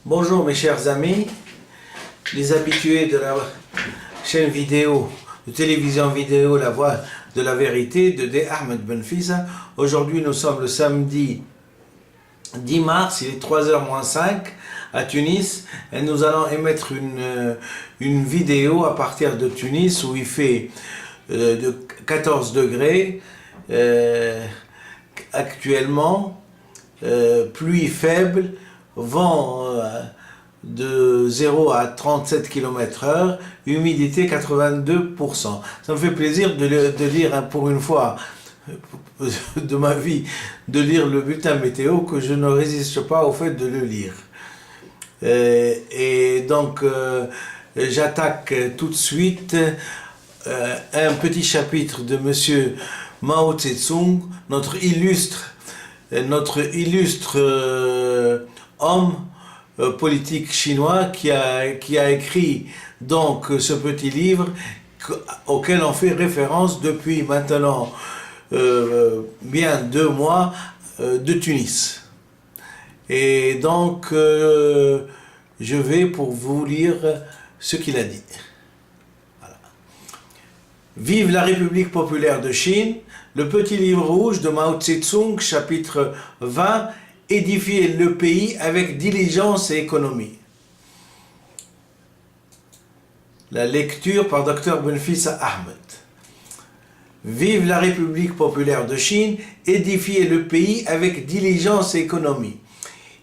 Bonjour mes chers amis, les habitués de la chaîne vidéo, de télévision vidéo La Voix de la Vérité de D. Ahmed Ben Fissa. Aujourd'hui nous sommes le samedi 10 mars, il est 3h moins 5 à Tunis et nous allons émettre une vidéo à partir de Tunis où il fait de 14 degrés actuellement, pluie faible, vent de 0 à 37 km/h, humidité 82%. Ça me fait plaisir de lire pour une fois de ma vie, de lire le bulletin météo, que je ne résiste pas au fait de le lire. Et donc, j'attaque tout de suite un petit chapitre de Monsieur Mao Tse-tung, notre illustre homme politique chinois qui a écrit donc ce petit livre auquel on fait référence depuis maintenant bien 2 mois de Tunis. Et donc je vais pour vous lire ce qu'il a dit. Voilà. Vive la République populaire de Chine, le petit livre rouge de Mao Tse-tung, chapitre 20, édifier le pays avec diligence et économie. La lecture par Dr Ben Fissa Ahmed. Vive la République populaire de Chine, édifier le pays avec diligence et économie.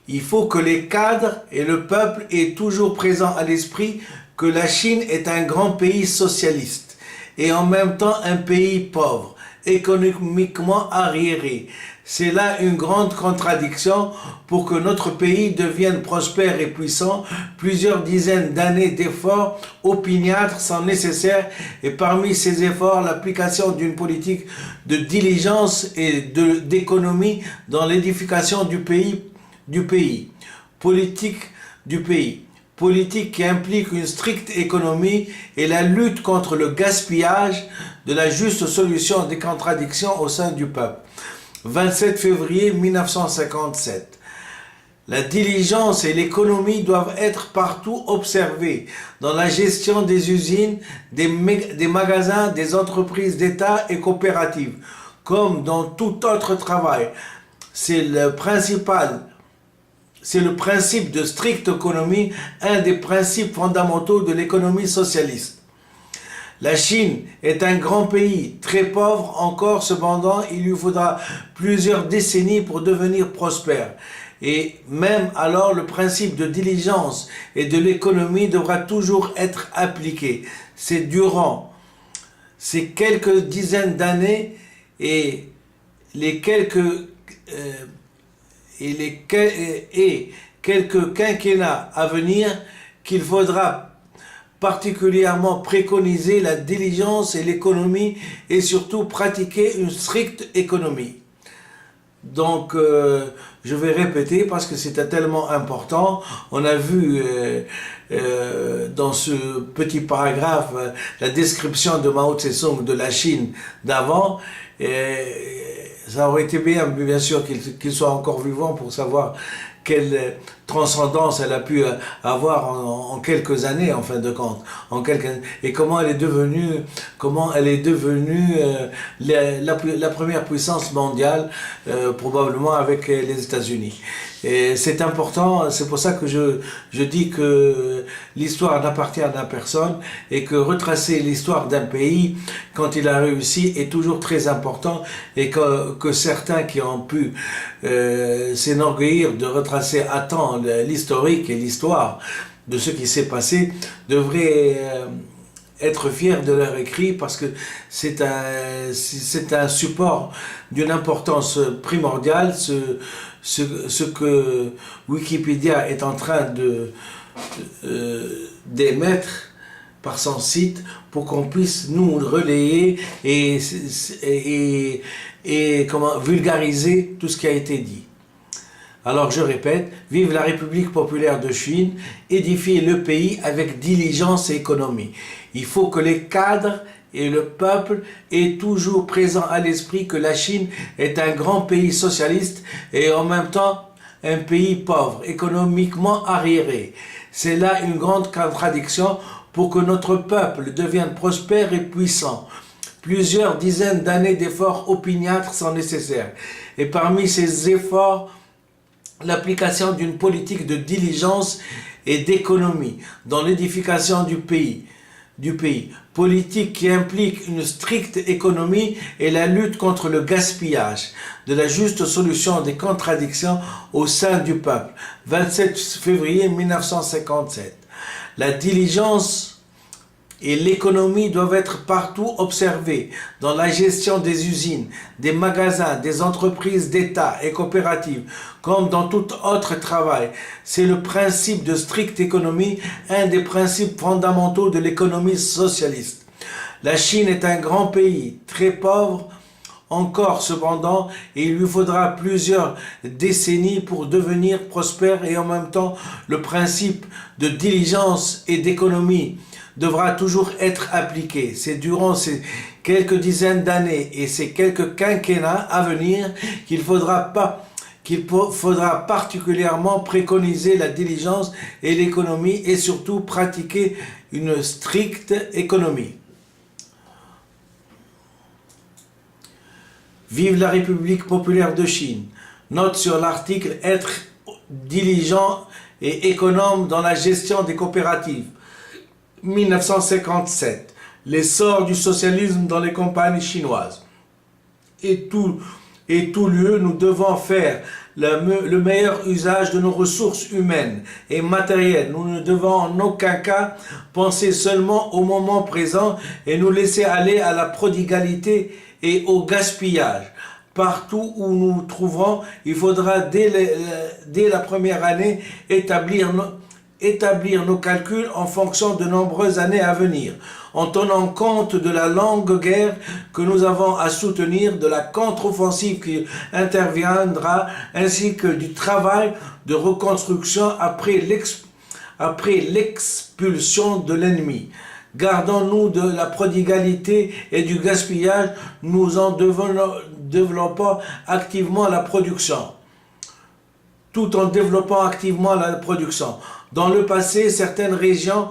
Il faut que les cadres et le peuple aient toujours présent à l'esprit que la Chine est un grand pays socialiste et en même temps un pays pauvre, économiquement arriéré. C'est là une grande contradiction. Pour que notre pays devienne prospère et puissant, plusieurs dizaines d'années d'efforts opiniâtres sont nécessaires et parmi ces efforts, l'application d'une politique de diligence et d'économie dans l'édification du pays. Politique du pays. Politique qui implique une stricte économie et la lutte contre le gaspillage, de la juste solution des contradictions au sein du peuple. 27 février 1957. La diligence et l'économie doivent être partout observées, dans la gestion des usines, des magasins, des entreprises d'État et coopératives, comme dans tout autre travail. C'est le principe de stricte économie, un des principes fondamentaux de l'économie socialiste. La Chine est un grand pays, très pauvre encore, cependant, il lui faudra plusieurs décennies pour devenir prospère. Et même alors, le principe de diligence et de l'économie devra toujours être appliqué. C'est durant ces quelques dizaines d'années et quelques quinquennats à venir qu'il faudra particulièrement préconiser la diligence et l'économie et surtout pratiquer une stricte économie. Donc, je vais répéter parce que c'était tellement important. On a vu dans ce petit paragraphe la description de Mao Tse-tung de la Chine d'avant. Ça aurait été bien sûr qu'il soit encore vivant pour savoir quelle transcendance elle a pu avoir en quelques années, en fin de compte, et comment elle est devenue la première puissance mondiale, probablement avec les États-Unis. Et c'est important, c'est pour ça que je dis que l'histoire n'appartient à personne et que retracer l'histoire d'un pays quand il a réussi est toujours très important et que certains qui ont pu s'enorgueillir de retracer à temps l'historique et l'histoire de ce qui s'est passé devraient être fiers de leur écrit parce que c'est un support d'une importance primordiale, ce que Wikipédia est en train d'émettre par son site pour qu'on puisse nous relayer et vulgariser tout ce qui a été dit. Alors je répète, vive la République populaire de Chine, édifier le pays avec diligence et économie. Il faut que les cadres et le peuple aient toujours présent à l'esprit que la Chine est un grand pays socialiste et en même temps un pays pauvre, économiquement arriéré. C'est là une grande contradiction pour que notre peuple devienne prospère et puissant. Plusieurs dizaines d'années d'efforts opiniâtres sont nécessaires. Et parmi ces efforts, l'application d'une politique de diligence et d'économie dans l'édification du pays. Politique qui implique une stricte économie et la lutte contre le gaspillage, de la juste solution des contradictions au sein du peuple. 27 février 1957. La diligence et l'économie doivent être partout observées, dans la gestion des usines, des magasins, des entreprises d'État et coopératives, comme dans tout autre travail. C'est le principe de stricte économie, un des principes fondamentaux de l'économie socialiste. La Chine est un grand pays, très pauvre encore cependant, et il lui faudra plusieurs décennies pour devenir prospère, et en même temps, le principe de diligence et d'économie devra toujours être appliqué. C'est durant ces quelques dizaines d'années et ces quelques quinquennats à venir qu'il faudra particulièrement préconiser la diligence et l'économie et surtout pratiquer une stricte économie. Vive la République populaire de Chine. Note sur l'article « Être diligent et économe dans la gestion des coopératives ». 1957. L'essor du socialisme dans les campagnes chinoises. Et tout lieu, nous devons faire le meilleur usage de nos ressources humaines et matérielles. Nous ne devons en aucun cas penser seulement au moment présent et nous laisser aller à la prodigalité et au gaspillage. Partout où nous nous trouverons, il faudra dès la première année établir nos calculs en fonction de nombreuses années à venir, en tenant compte de la longue guerre que nous avons à soutenir, de la contre-offensive qui interviendra, ainsi que du travail de reconstruction après l'expulsion de l'ennemi. Gardons-nous de la prodigalité et du gaspillage, nous en développons activement la production. Tout en développant activement la production. Dans le passé, certaines régions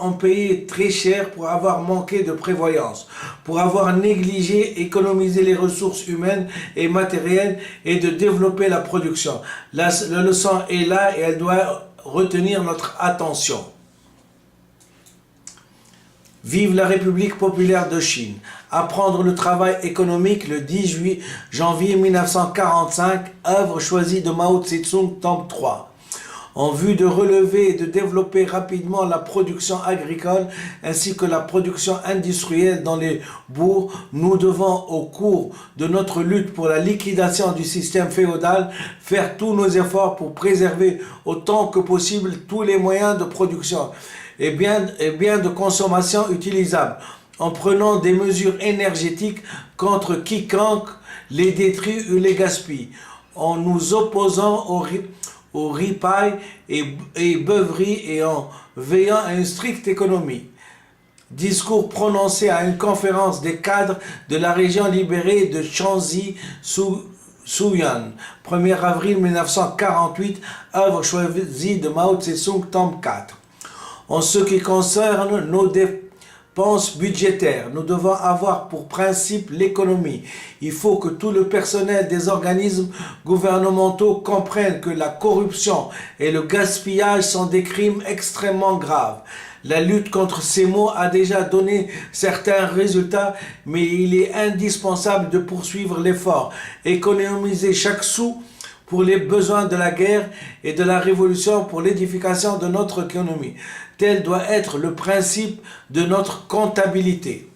ont payé très cher pour avoir manqué de prévoyance, pour avoir négligé, économisé les ressources humaines et matérielles et de développer la production. La leçon est là et elle doit retenir notre attention. Vive la République populaire de Chine. Apprendre le travail économique le 10 janvier 1945, œuvre choisie de Mao Tse-tung, tome 3. En vue de relever et de développer rapidement la production agricole ainsi que la production industrielle dans les bourgs, nous devons, au cours de notre lutte pour la liquidation du système féodal, faire tous nos efforts pour préserver autant que possible tous les moyens de production et bien de consommation utilisables, en prenant des mesures énergétiques contre quiconque les détruit ou les gaspille, en nous opposant aux ripailles et beuveries et en veillant à une stricte économie. Discours prononcé à une conférence des cadres de la région libérée de Shanxi Suyan, 1er avril 1948, œuvre choisie de Mao Tse-tung, tome 4. En ce qui concerne nos dépenses budgétaires, nous devons avoir pour principe l'économie. Il faut que tout le personnel des organismes gouvernementaux comprenne que la corruption et le gaspillage sont des crimes extrêmement graves. La lutte contre ces maux a déjà donné certains résultats, mais il est indispensable de poursuivre l'effort, économiser chaque sou pour les besoins de la guerre et de la révolution pour l'édification de notre économie. Tel doit être le principe de notre comptabilité.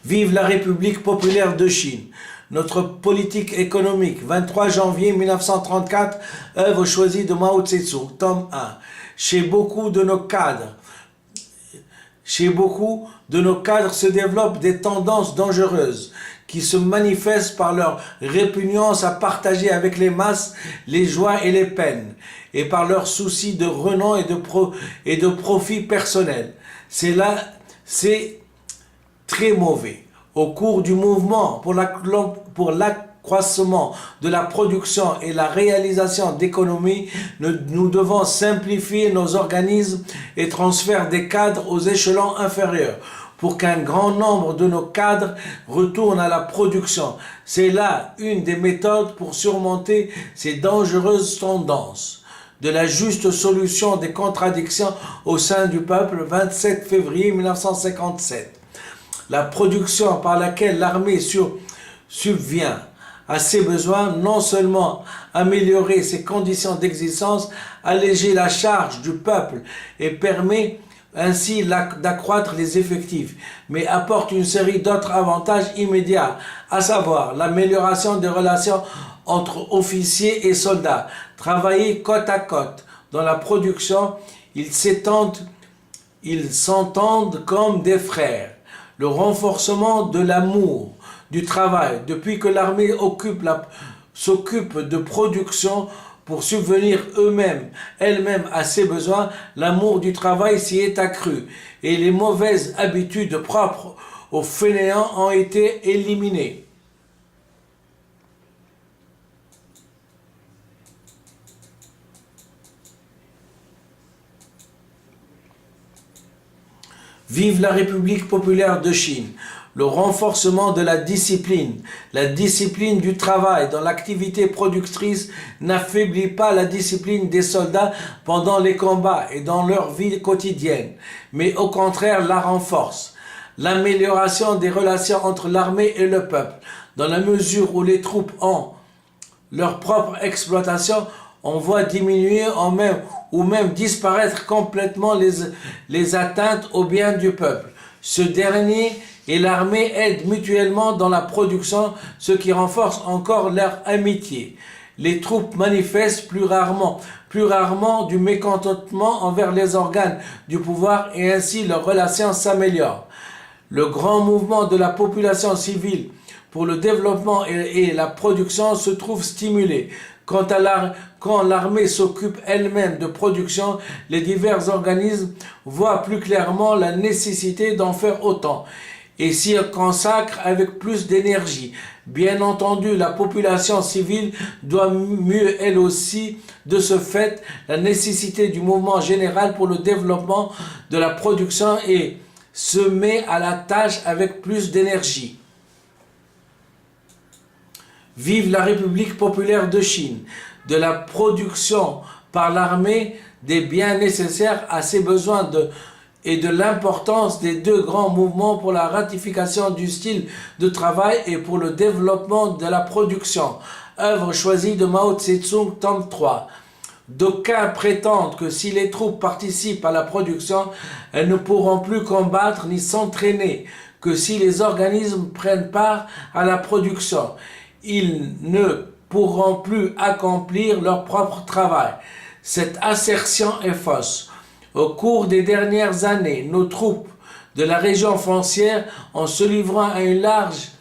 Vive la République populaire de Chine. Notre politique économique, 23 janvier 1934, œuvre choisie de Mao Tse-tung, tome 1. Chez beaucoup de nos cadres se développent des tendances dangereuses qui se manifestent par leur répugnance à partager avec les masses les joies et les peines, et par leur souci de renom et de profit personnel. C'est très mauvais. Au cours du mouvement pour l'accroissement de la production et la réalisation d'économies, nous devons simplifier nos organismes et transférer des cadres aux échelons inférieurs pour qu'un grand nombre de nos cadres retournent à la production. C'est là une des méthodes pour surmonter ces dangereuses tendances. De la juste solution des contradictions au sein du peuple, 27 février 1957. La production par laquelle l'armée subvient à ses besoins, non seulement améliorer ses conditions d'existence, alléger la charge du peuple et permet ainsi d'accroître les effectifs, mais apporte une série d'autres avantages immédiats, à savoir l'amélioration des relations entre officiers et soldats. Travailler côte à côte dans la production, ils s'entendent comme des frères. Le renforcement de l'amour du travail, depuis que l'armée s'occupe de production pour subvenir elle-même à ses besoins, l'amour du travail s'y est accru et les mauvaises habitudes propres aux fainéants ont été éliminées. Vive la République populaire de Chine. Le renforcement de la discipline du travail dans l'activité productrice n'affaiblit pas la discipline des soldats pendant les combats et dans leur vie quotidienne, mais au contraire la renforce. L'amélioration des relations entre l'armée et le peuple, dans la mesure où les troupes ont leur propre exploitation, on voit diminuer ou même disparaître complètement les atteintes aux biens du peuple. Ce dernier et l'armée aident mutuellement dans la production, ce qui renforce encore leur amitié. Les troupes manifestent plus rarement du mécontentement envers les organes du pouvoir et ainsi leurs relations s'améliorent. Le grand mouvement de la population civile pour le développement et la production se trouve stimulé. Quand l'armée s'occupe elle-même de production, les divers organismes voient plus clairement la nécessité d'en faire autant et s'y consacrent avec plus d'énergie. Bien entendu, la population civile doit mieux elle aussi. De ce fait, la nécessité du mouvement général pour le développement de la production et se met à la tâche avec plus d'énergie. Vive la République populaire de Chine, de la production par l'armée des biens nécessaires à ses besoins et de l'importance des deux grands mouvements pour la ratification du style de travail et pour le développement de la production. Œuvre choisie de Mao Tse-tung, tome 3. D'aucuns prétendent que si les troupes participent à la production, elles ne pourront plus combattre ni s'entraîner, que si les organismes prennent part à la production, ils ne pourront plus accomplir leur propre travail. Cette assertion est fausse. Au cours des dernières années, nos troupes de la région foncière, en se livrant à une large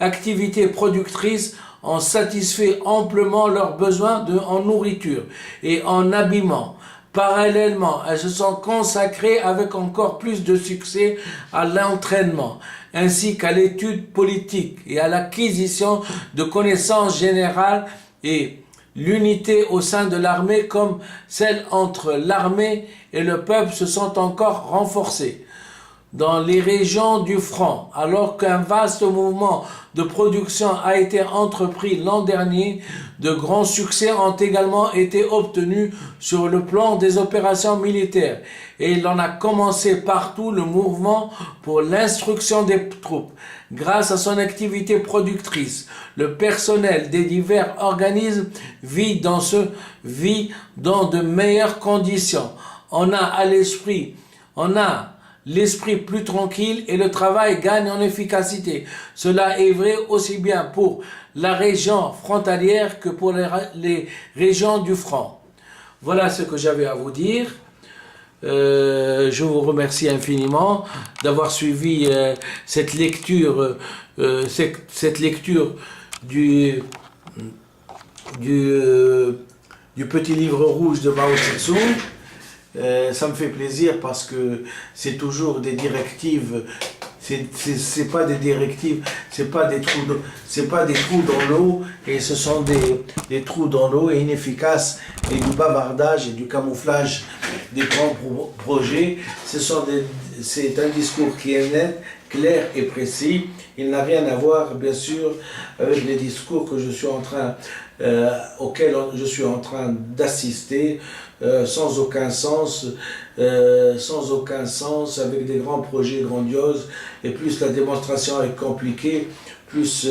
activité productrice, ont satisfait amplement leurs besoins en nourriture et en habillement. Parallèlement, elles se sont consacrées avec encore plus de succès à l'entraînement, ainsi qu'à l'étude politique et à l'acquisition de connaissances générales, et l'unité au sein de l'armée comme celle entre l'armée et le peuple se sont encore renforcées. Dans les régions du front, alors qu'un vaste mouvement de production a été entrepris l'an dernier, de grands succès ont également été obtenus sur le plan des opérations militaires et il en a commencé partout le mouvement pour l'instruction des troupes. Grâce à son activité productrice, le personnel des divers organismes vit dans de meilleures conditions. On a l'esprit plus tranquille et le travail gagne en efficacité. Cela est vrai aussi bien pour la région frontalière que pour les régions du front. Voilà ce que j'avais à vous dire. Je vous remercie infiniment d'avoir suivi cette lecture du petit livre rouge de Mao Tse-tung. Ça me fait plaisir parce que c'est toujours des directives, c'est pas des directives, c'est pas des trous dans l'eau, et ce sont des trous dans l'eau et inefficaces, et du bavardage et du camouflage des grands projets. C'est un discours qui est net, clair et précis. Il n'a rien à voir, bien sûr, avec les discours que je suis auxquels je suis en train d'assister, sans aucun sens, avec des grands projets grandioses, et plus la démonstration est compliquée, plus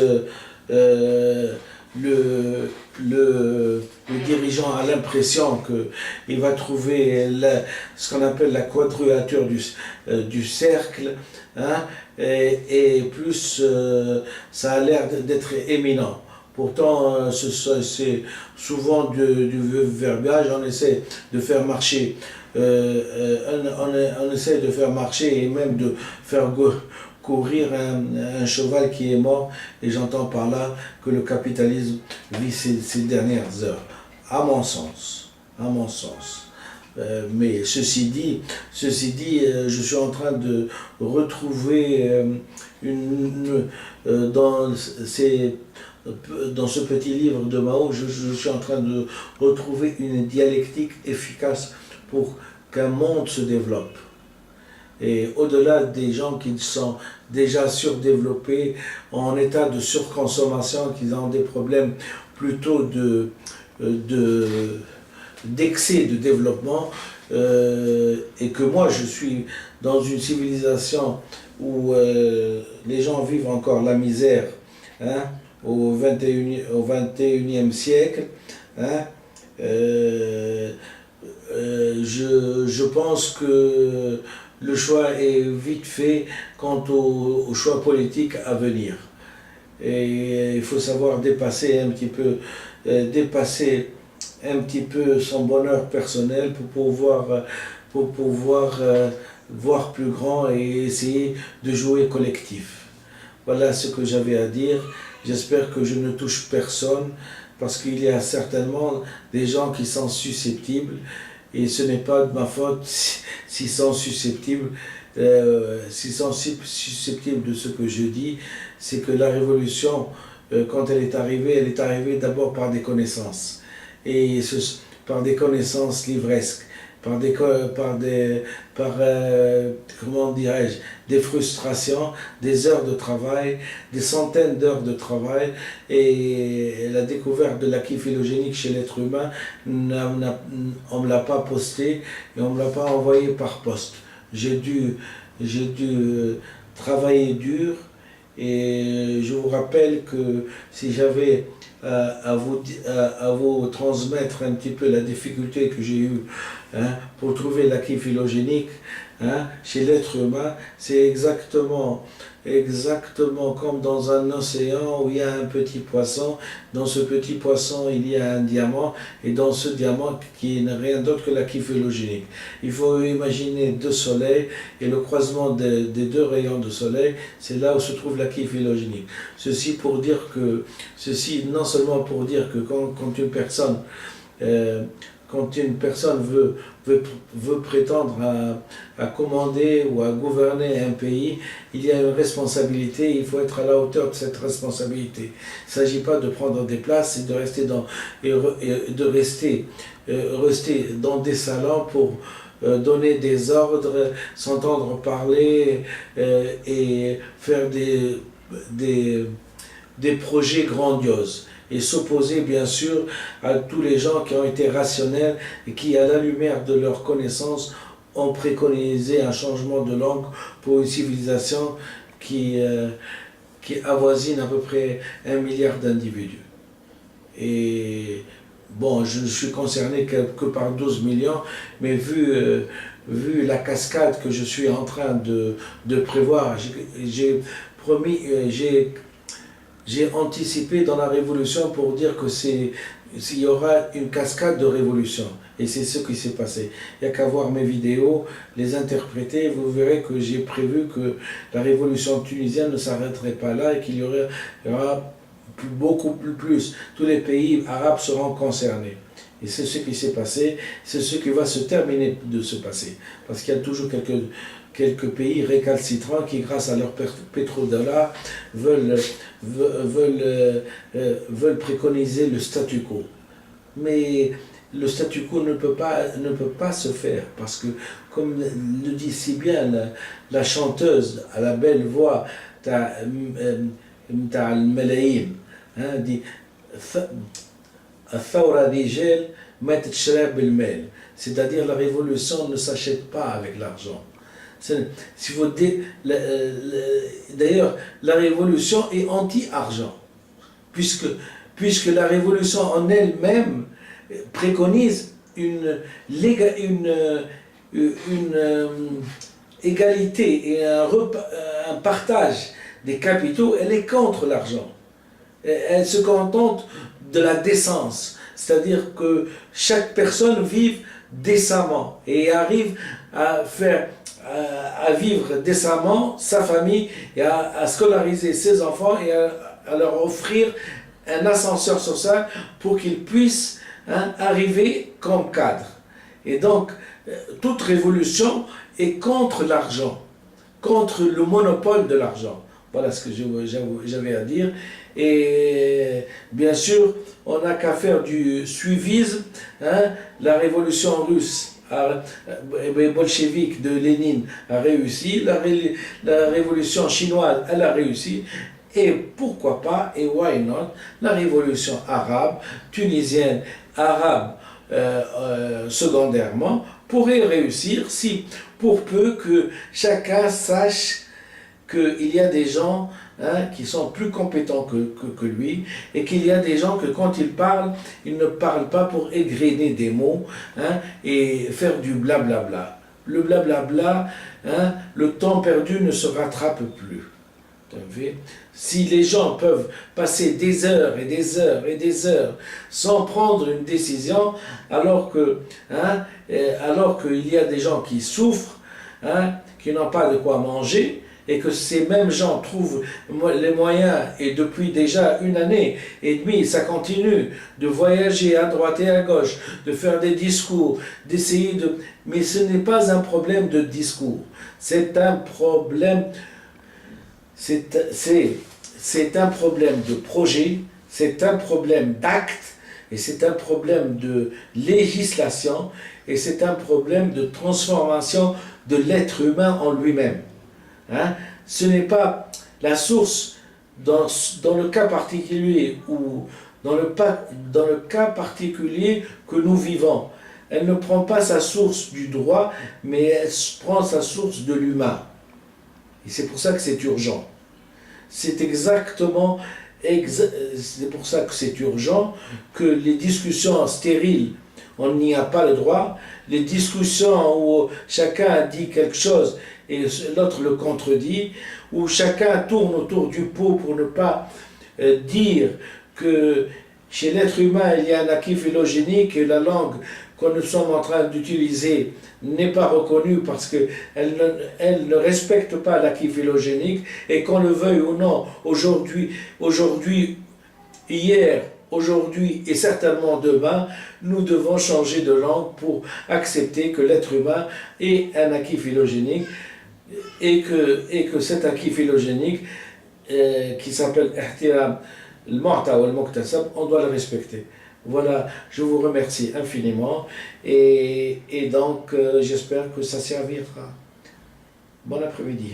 le dirigeant a l'impression qu'il va trouver ce qu'on appelle la quadrature du cercle, hein, et plus ça a l'air d'être éminent. Pourtant, c'est souvent du verbiage. On essaie de faire marcher, on essaie de faire marcher et même de faire courir un cheval qui est mort, et j'entends par là que le capitalisme vit ses dernières heures, à mon sens. Mais ceci dit, je suis en train de retrouver dans ce petit livre de Mao, je suis en train de retrouver une dialectique efficace pour qu'un monde se développe. Et au-delà des gens qui sont déjà surdéveloppés, en état de surconsommation, qui ont des problèmes plutôt d'excès de développement, et que moi je suis dans une civilisation où les gens vivent encore la misère, hein, au 21e siècle, hein, je pense que le choix est vite fait quant au choix politique à venir. Et il faut savoir dépasser un petit peu son bonheur personnel pour pouvoir voir plus grand et essayer de jouer collectif. Voilà ce que j'avais à dire. J'espère que je ne touche personne, parce qu'il y a certainement des gens qui sont susceptibles, et ce n'est pas de ma faute s'ils sont susceptibles. S'ils sont susceptibles de ce que je dis. C'est que la révolution, quand elle est arrivée d'abord par des connaissances, et par des connaissances livresques, comment dirais-je, des frustrations, des heures de travail, des centaines d'heures de travail, et la découverte de l'acquis phylogénique chez l'être humain, on ne me l'a pas posté et on ne me l'a pas envoyé par poste. J'ai dû travailler dur, et je vous rappelle que si j'avais à vous transmettre un petit peu la difficulté que j'ai eue, hein, pour trouver l'acquis phylogénique, hein, chez l'être humain, c'est exactement comme dans un océan où il y a un petit poisson. Dans ce petit poisson, il y a un diamant, et dans ce diamant qui n'est rien d'autre que l'acquis phylogénique. Il faut imaginer deux soleils, et le croisement des deux rayons de soleil, c'est là où se trouve l'acquis phylogénique. Ceci non seulement pour dire que quand une personne veut prétendre à commander ou à gouverner un pays, il y a une responsabilité, il faut être à la hauteur de cette responsabilité. Il ne s'agit pas de prendre des places et de rester dans des salons pour donner des ordres, s'entendre parler, et faire des projets grandioses, et s'opposer bien sûr à tous les gens qui ont été rationnels et qui, à la lumière de leurs connaissances, ont préconisé un changement de langue pour une civilisation qui avoisine à peu près 1 milliard d'individus. Et bon, je ne suis concerné que par 12 millions, mais vu la cascade que je suis en train de prévoir, j'ai anticipé dans la révolution pour dire que s'il y aura une cascade de révolution. Et c'est ce qui s'est passé. Il n'y a qu'à voir mes vidéos, les interpréter, vous verrez que j'ai prévu que la révolution tunisienne ne s'arrêterait pas là, et qu'il y aura beaucoup plus. Tous les pays arabes seront concernés. Et c'est ce qui s'est passé, c'est ce qui va se terminer de se passer. Parce qu'il y a toujours quelques pays récalcitrants qui, grâce à leur pétrodollars, veulent préconiser le statu quo. Mais le statu quo ne peut pas se faire, parce que, comme le dit si bien la chanteuse à la belle voix, Al-Melaïm, dit c'est-à-dire la révolution ne s'achète pas avec l'argent. D'ailleurs, la révolution est anti-argent, puisque la révolution en elle-même préconise une égalité et un partage des capitaux. Elle est contre l'argent. Elle se contente de la décence, c'est-à-dire que chaque personne vive décemment et arrive à vivre décemment sa famille et à scolariser ses enfants et à leur offrir un ascenseur social pour qu'ils puissent arriver comme cadre. Et donc, toute révolution est contre l'argent, contre le monopole de l'argent. Voilà ce que j'avais à dire. Et bien sûr, on n'a qu'à faire du suivisme. La révolution russe bolchevique de Lénine a réussi, la révolution chinoise, elle a réussi. Et pourquoi pas, et why not, la révolution arabe, tunisienne, arabe secondairement, pourrait réussir si, pour peu que chacun sache qu'il y a des gens qui sont plus compétents que lui, et qu'il y a des gens que quand ils parlent, ils ne parlent pas pour égrener des mots et faire du blablabla. Le blablabla, le temps perdu ne se rattrape plus. Si les gens peuvent passer des heures et des heures et des heures sans prendre une décision, alors qu'il y a des gens qui souffrent, qui n'ont pas de quoi manger, et que ces mêmes gens trouvent les moyens, et depuis déjà 1 année et demie, ça continue, de voyager à droite et à gauche, de faire des discours, d'essayer de... Mais ce n'est pas un problème de discours, c'est un problème... C'est un problème de projet, c'est un problème d'acte, et c'est un problème de législation, et c'est un problème de transformation de l'être humain en lui-même. Ce n'est pas la source, dans le cas particulier, ou dans le cas particulier que nous vivons, elle ne prend pas sa source du droit, mais elle prend sa source de l'humain. Et c'est pour ça que c'est urgent. C'est pour ça que c'est urgent que les discussions stériles, on n'y a pas le droit. Les discussions où chacun dit quelque chose et l'autre le contredit, où chacun tourne autour du pot pour ne pas dire que chez l'être humain il y a un acquis phylogénique et la langue que nous sommes en train d'utiliser n'est pas reconnue parce qu'elle ne respecte pas l'acquis phylogénique, et qu'on le veuille ou non, aujourd'hui, hier, aujourd'hui et certainement demain, nous devons changer de langue pour accepter que l'être humain est un acquis phylogénique, et que cet acquis phylogénique qui s'appelle ihtiram al-mu'ta wal muktasab, on doit le respecter. Voilà, je vous remercie infiniment et donc j'espère que ça servira. Bon après-midi.